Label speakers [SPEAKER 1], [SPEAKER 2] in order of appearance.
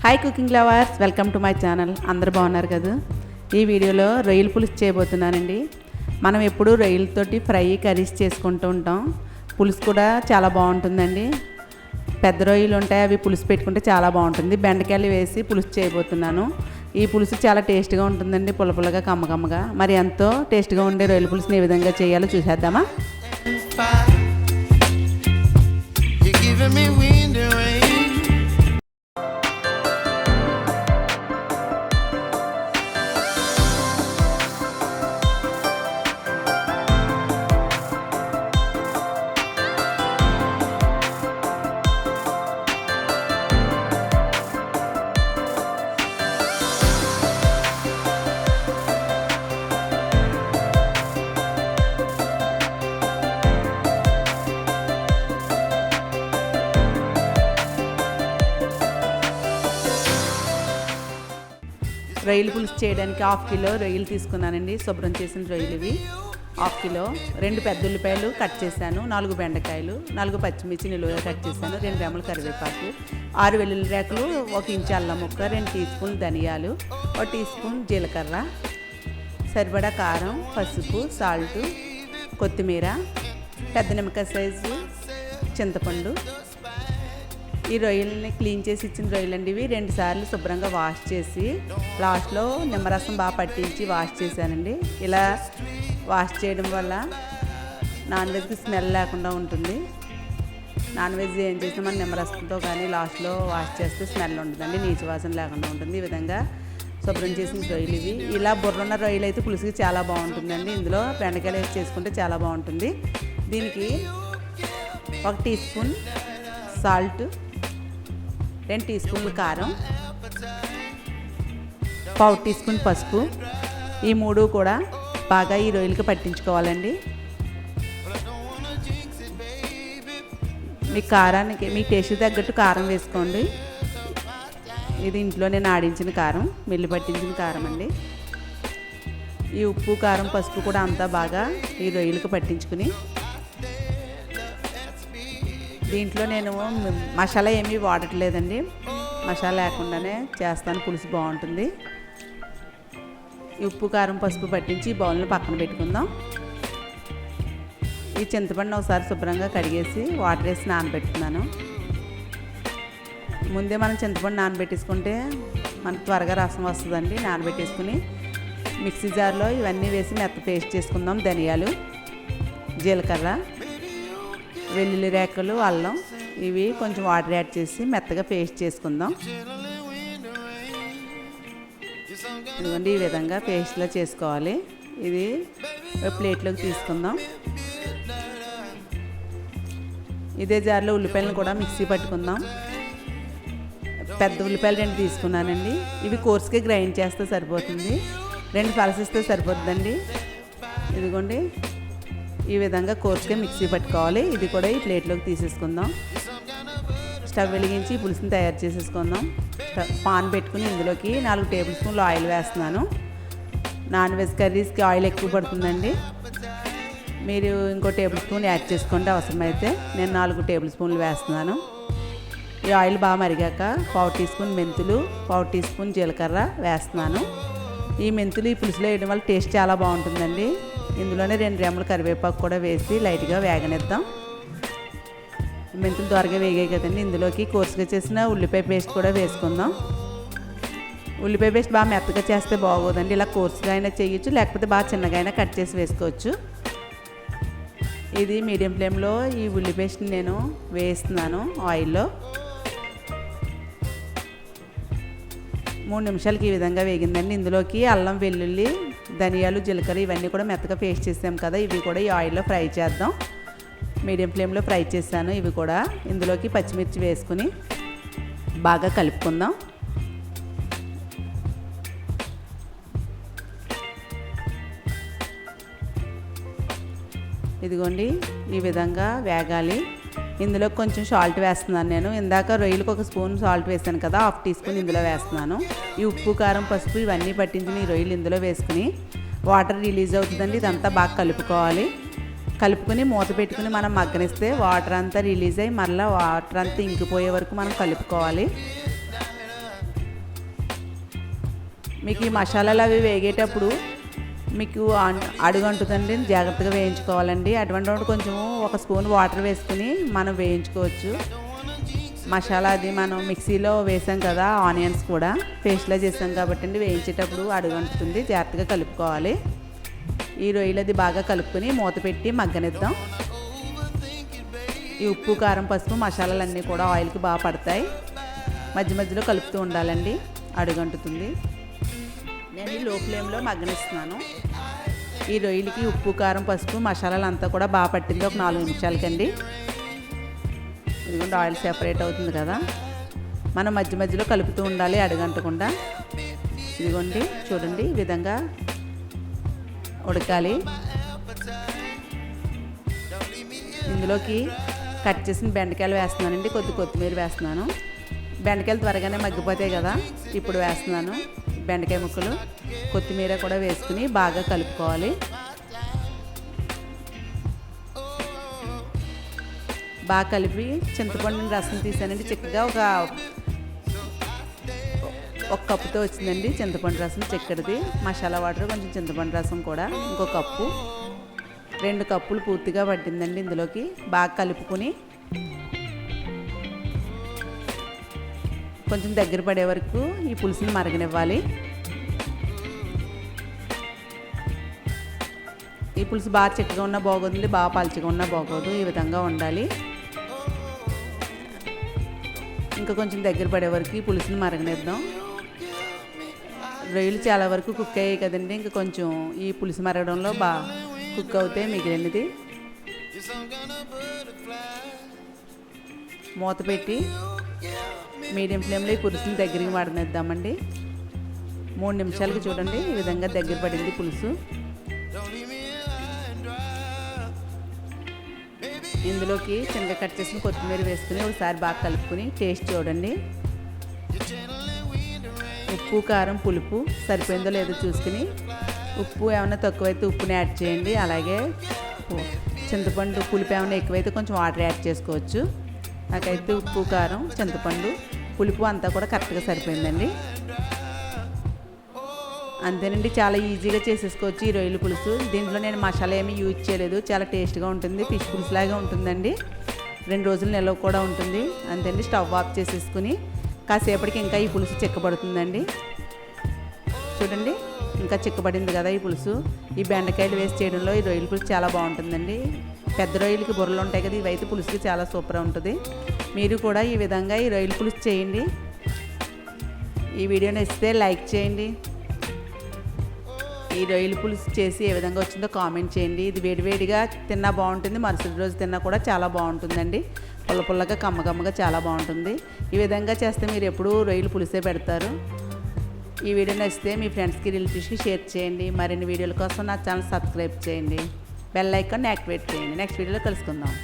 [SPEAKER 1] Hi cooking lovers, welcome to my channel. అందరు బాగున్నారు కదా. ఈ వీడియోలో రొయ్యల పులుసు చేయబోతున్నానండి. మనం ఎప్పుడు రొయ్యలతోటి ఫ్రై కర్రీస్ చేసుకుంటూ ఉంటాం. పులుసు కూడా చాలా బాగుంటుందండి. పెద్ద రొయ్యలు ఉంటాయి, అవి పులుసు పెట్టుకుంటే చాలా బాగుంటుంది. బెండకాయలు వేసి పులుసు చేయబోతున్నాను. ఈ పులుసు చాలా టేస్ట్గా ఉంటుందండి, పుల్లపుల్లగా కమ్మకమ్మగా. మరి ఎంతో టేస్ట్గా ఉండే రొయ్యల పులుసుని ఏ విధంగా చేయాలో చూసేద్దామా. రొయ్యలు పులుసు చేయడానికి 1/2 కిలో రొయ్యలు తీసుకున్నానండి. శుభ్రం చేసిన రొయ్యలు ఇవి 1/2 కిలో. 2 పెద్ద ఉల్లిపాయలు కట్ చేశాను, 4 బెండకాయలు, 4 పచ్చిమిర్చి నిలువుగా కట్ చేశాను, 2 రెమ్మల కరివేపాకు, 6 వెల్లుల్లి రేకులు, 1 ఇంచు అల్లం ముక్క, 2 టీ స్పూన్ ధనియాలు, 1 టీ స్పూన్ జీలకర్ర, సరిపడా కారం, పసుపు, సాల్టు, కొత్తిమీర, పెద్ద నిమ్మకాయ సైజు చింతపండు. ఈ రొయ్యలని క్లీన్ చేసి ఇచ్చిన రొయ్యలండి ఇవి. 2 సార్లు శుభ్రంగా వాష్ చేసి లాస్ట్లో నిమ్మరసం బాగా పట్టించి వాష్ చేశానండి. ఇలా వాష్ చేయడం వల్ల నాన్ వెజ్కి స్మెల్ లేకుండా ఉంటుంది. నాన్ వెజ్ ఏం చేసినా మనం నిమ్మరసంతో కానీ లాస్ట్లో వాష్ చేస్తే స్మెల్ ఉంటుందండి, నీచు వాసన లేకుండా ఉంటుంది. ఈ విధంగా శుభ్రం చేసిన రొయ్యలు ఇవి. ఇలా బుర్రున్న రొయ్యలు అయితే పులుసుకి చాలా బాగుంటుందండి. ఇందులో బెండకాయలు వేసి చేసుకుంటే చాలా బాగుంటుంది. దీనికి 1 టీ స్పూన్ సాల్ట్, 2 టీ స్పూన్లు కారం, 1/4 టీ స్పూన్ పసుపు. ఈ 3 కూడా బాగా ఈ రొయ్యలకి పట్టించుకోవాలండి. మీ కారానికి మీ టేస్ట్ తగ్గట్టు కారం వేసుకోండి. ఇది ఇంట్లో నేను ఆడించిన కారం, మిల్లి పట్టించిన కారం అండి. ఈ ఉప్పు, కారం, పసుపు కూడా అంతా బాగా ఈ రొయ్యలకి పట్టించుకుని, దీంట్లో నేను మసాలా ఏమీ వాడట్లేదండి. మసాలా లేకుండానే చేస్తాను, పులుసు బాగుంటుంది. ఉప్పు, కారం, పసుపు పట్టించి బౌల్ని పక్కన పెట్టుకుందాం. ఈ చింతపండు ఒకసారి శుభ్రంగా కడిగేసి వాటర్ వేసి నానబెట్టుకున్నాను. ముందే మనం చింతపండు నానబెట్టేసుకుంటే మనకు త్వరగా రసం వస్తుందండి. నానబెట్టేసుకుని మిక్సీ జార్లో ఇవన్నీ వేసి మెత్త పేస్ట్ చేసుకుందాం. ధనియాలు, జీలకర్ర, వెల్లుల్లి రేకలు, అల్లం, ఇవి కొంచెం వాటర్ యాడ్ చేసి మెత్తగా పేస్ట్ చేసుకుందాం. ఇదిగోండి, ఈ విధంగా పేస్ట్లో చేసుకోవాలి. ఇది ప్లేట్లోకి తీసుకుందాం. ఇదే జార్లో ఉల్లిపాయలను కూడా మిక్సీ పట్టుకుందాం. పెద్ద ఉల్లిపాయలు 2 తీసుకున్నానండి. ఇవి కోర్సుకే గ్రైండ్ చేస్తే సరిపోతుంది, 2 పలసిస్తే సరిపోతుందండి. ఇదిగోండి, ఈ విధంగా కోర్సుగా మిక్సీ పట్టుకోవాలి. ఇది కూడా ఈ ప్లేట్లోకి తీసేసుకుందాం. స్టవ్ వెలిగించి పులుసుని తయారు చేసేసుకుందాం. పాన్ పెట్టుకుని ఇందులోకి 4 టేబుల్ స్పూన్లు ఆయిల్ వేస్తున్నాను. నాన్ వెజ్ కర్రీస్కి ఆయిల్ ఎక్కువ పడుతుందండి. మీరు ఇంకో టేబుల్ స్పూన్ యాడ్ చేసుకోండి అవసరమైతే. నేను 4 టేబుల్ స్పూన్లు వేస్తున్నాను. ఈ ఆయిల్ బాగా మరిగాక 1/4 టీ స్పూన్ మెంతులు, 1/4 టీ స్పూన్ జీలకర్ర వేస్తున్నాను. ఈ మెంతులు ఈ పులుసులో వేయడం వల్ల టేస్ట్ చాలా బాగుంటుందండి. ఇందులోనే 2 రెమ్మల కరివేపాకు కూడా వేసి లైట్గా వేగనిద్దాం. మెంతులు త్వరగా వేగాయి కదండి. ఇందులోకి కోర్సుగా చేసిన ఉల్లిపాయ పేస్ట్ కూడా వేసుకుందాం. ఉల్లిపాయ పేస్ట్ బాగా మెత్తగా చేస్తే బాగోదండి. ఇలా కోర్సుగా అయినా చేయొచ్చు, లేకపోతే బాగా చిన్నగా అయినా కట్ చేసి వేసుకోవచ్చు. ఇది మీడియం ఫ్లేమ్లో ఈ ఉల్లి పేస్ట్ని నేను వేస్తున్నాను ఆయిల్లో. 3 నిమిషాలకి ఈ విధంగా వేగిందండి. ఇందులోకి అల్లం, వెల్లుల్లి, ధనియాలు, జీలకర్ర ఇవన్నీ కూడా మెత్తగా పేస్ట్ చేసాం కదా, ఇవి కూడా ఈ ఆయిల్లో ఫ్రై చేద్దాం. మీడియం ఫ్లేమ్లో ఫ్రై చేశాను. ఇవి కూడా ఇందులోకి పచ్చిమిర్చి వేసుకుని బాగా కలుపుకుందాం. ఇదిగోండి, ఈ విధంగా వేగాలి. ఇందులో కొంచెం సాల్ట్ వేస్తున్నాను నేను. ఇందాక రొయ్యలకు 1 స్పూన్ సాల్ట్ వేసాను కదా, 1/2 టీ స్పూన్ ఇందులో వేస్తున్నాను. ఈ ఉప్పు, కారం, పసుపు ఇవన్నీ పట్టించిన ఈ రొయ్యలు ఇందులో వేసుకుని వాటర్ రిలీజ్ అవుతుందండి. ఇదంతా బాగా కలుపుకోవాలి. కలుపుకొని మూత పెట్టుకుని మనం మగ్గనిస్తే వాటర్ అంతా రిలీజ్ అయ్యి మళ్ళీ వాటర్ అంతా ఇంకిపోయే వరకు మనం కలుపుకోవాలి. మీకు ఈ మసాలాలు అవి వేగేటప్పుడు మీకు అడుగంటుదండి, జాగ్రత్తగా వేయించుకోవాలండి. అటువంటి కొంచెము ఒక స్పూన్ వాటర్ వేసుకుని మనం వేయించుకోవచ్చు. మసాలా అది మనం మిక్సీలో వేసాం కదా, ఆనియన్స్ కూడా పేస్ట్లా చేసాం కాబట్టి అండి వేయించేటప్పుడు అడుగంటుతుంది, జాగ్రత్తగా కలుపుకోవాలి. ఈ రొయ్యలు అది బాగా కలుపుకొని మూత పెట్టి మగ్గనిద్దాం. ఈ ఉప్పు కారం పసుపు మసాలాలన్నీ కూడా ఆయిల్కి బాగా పడతాయి. మధ్య మధ్యలో కలుపుతూ ఉండాలండి, అడుగంటుతుంది. నేను ఈ లో ఫ్లేమ్లో మగ్గనిస్తున్నాను. ఈ రొయ్యలకి ఉప్పు కారం పసుపు మసాలాలు అంతా కూడా బాగా పట్టింది ఒక 4 నిమిషాలకండి. ఇదిగోండి ఆయిల్ సెపరేట్ అవుతుంది కదా, మనం మధ్య మధ్యలో కలుపుతూ ఉండాలి అడుగంటకుండా. ఇదిగోండి చూడండి, ఈ విధంగా ఉడకాలి. ఇందులోకి కట్ చేసిన బెండకాయలు వేస్తున్నానండి, కొత్తిమీర వేస్తున్నాను. బెండకాయలు త్వరగానే మగ్గిపోతాయి కదా, ఇప్పుడు వేస్తున్నాను బెండకాయ ముక్కలు. కొత్తిమీర కూడా వేసుకుని బాగా కలుపుకోవాలి. బాగా కలిపి చింతపండు రసం తీసానండి, చక్కగా ఒక కప్పుతో వచ్చిందండి చింతపండు రసం చిక్కడిది. మసాలా వాటర్ కొంచెం చింతపండు రసం కూడా ఇంకో కప్పు, 2 కప్పులు పూర్తిగా పట్టిందండి. ఇందులోకి బాగా కలుపుకొని కొంచెం దగ్గర పడే వరకు ఈ పులుసుని మరగనివ్వాలి. ఈ పులుసు బాగా చిక్కగా ఉన్నా బాగోదు, బాగా పలుచగా ఉన్నా బాగోదు, ఈ విధంగా ఉండాలి. ఇంకా కొంచెం దగ్గర పడే వరకు ఈ పులుసుని మరగనిద్దాం. రొయ్యలు చాలా వరకు కుక్ అయ్యాయి కదండి, ఇంకా కొంచెం ఈ పులుసు మరగడంలో బాగా కుక్ అవుతాయి మిగిలినది. మూత పెట్టి మీడియం ఫ్లేమ్లో ఈ పులుసుని దగ్గరికి మరగనిద్దామండి. 3 నిమిషాలకి చూడండి ఈ విధంగా దగ్గర పడింది పులుసు. ఇందులోకి చిన్నగా కట్ చేసిన కొత్తిమీర వేసుకుని ఒకసారి బాగా కలుపుకొని టేస్ట్ చూడండి. ఉప్పు కారం పులుపు సరిపోయిందో లేదో చూసుకుని, ఉప్పు ఏమైనా తక్కువైతే ఉప్పుని యాడ్ చేయండి. అలాగే చింతపండు పులుపు ఏమైనా ఎక్కువైతే కొంచెం వాటర్ యాడ్ చేసుకోవచ్చు. నాకైతే ఉప్పు కారం చింతపండు పులుపు అంతా కూడా కరెక్ట్గా సరిపోయిందండి. అంతేనండి, చాలా ఈజీగా చేసేసుకోవచ్చు ఈ రొయ్యల పులుసు. దీంట్లో నేను మసాలా ఏమీ యూజ్ చేయలేదు, చాలా టేస్ట్గా ఉంటుంది. ఫిష్ పులుసు లాగా ఉంటుందండి, 2 రోజులు నిల్వ కూడా ఉంటుంది. అంతేండి, స్టవ్ ఆఫ్ చేసేసుకుని కాసేపటికి ఇంకా ఈ పులుసు చిక్కబడుతుందండి. చూడండి ఇంకా చిక్కబడింది కదా ఈ పులుసు. ఈ బెండకాయలు వేసి చేయడంలో ఈ రొయ్యల పులుసు చాలా బాగుంటుందండి. పెద్ద రొయ్యలకి బుర్రలు ఉంటాయి కదా, ఇవైతే పులుసుకి చాలా సూపర్ ఉంటుంది. మీరు కూడా ఈ విధంగా ఈ రొయ్యల పులుసు చేయండి. ఈ వీడియో నచ్చితే లైక్ చేయండి. ఈ రొయ్యల పులుసు చేసి ఏ విధంగా వచ్చిందో కామెంట్ చేయండి. ఇది వేడివేడిగా తిన్నా బాగుంటుంది, మరుసటి రోజు తిన్నా కూడా చాలా బాగుంటుందండి. పుల్ల పుల్లగా కమ్మగా చాలా బాగుంటుంది. ఈ విధంగా చేస్తే మీరు ఎప్పుడూ రొయ్యల పులుసే పెడతారు. ఈ వీడియో నచ్చితే మీ ఫ్రెండ్స్కి రిలేటివ్స్కి షేర్ చేయండి. మరిన్ని వీడియోల కోసం నా ఛానల్ సబ్స్క్రైబ్ చేయండి, బెల్ ఐకాన్ యాక్టివేట్ చేయండి. నెక్స్ట్ వీడియోలో కలుసుకుందాం.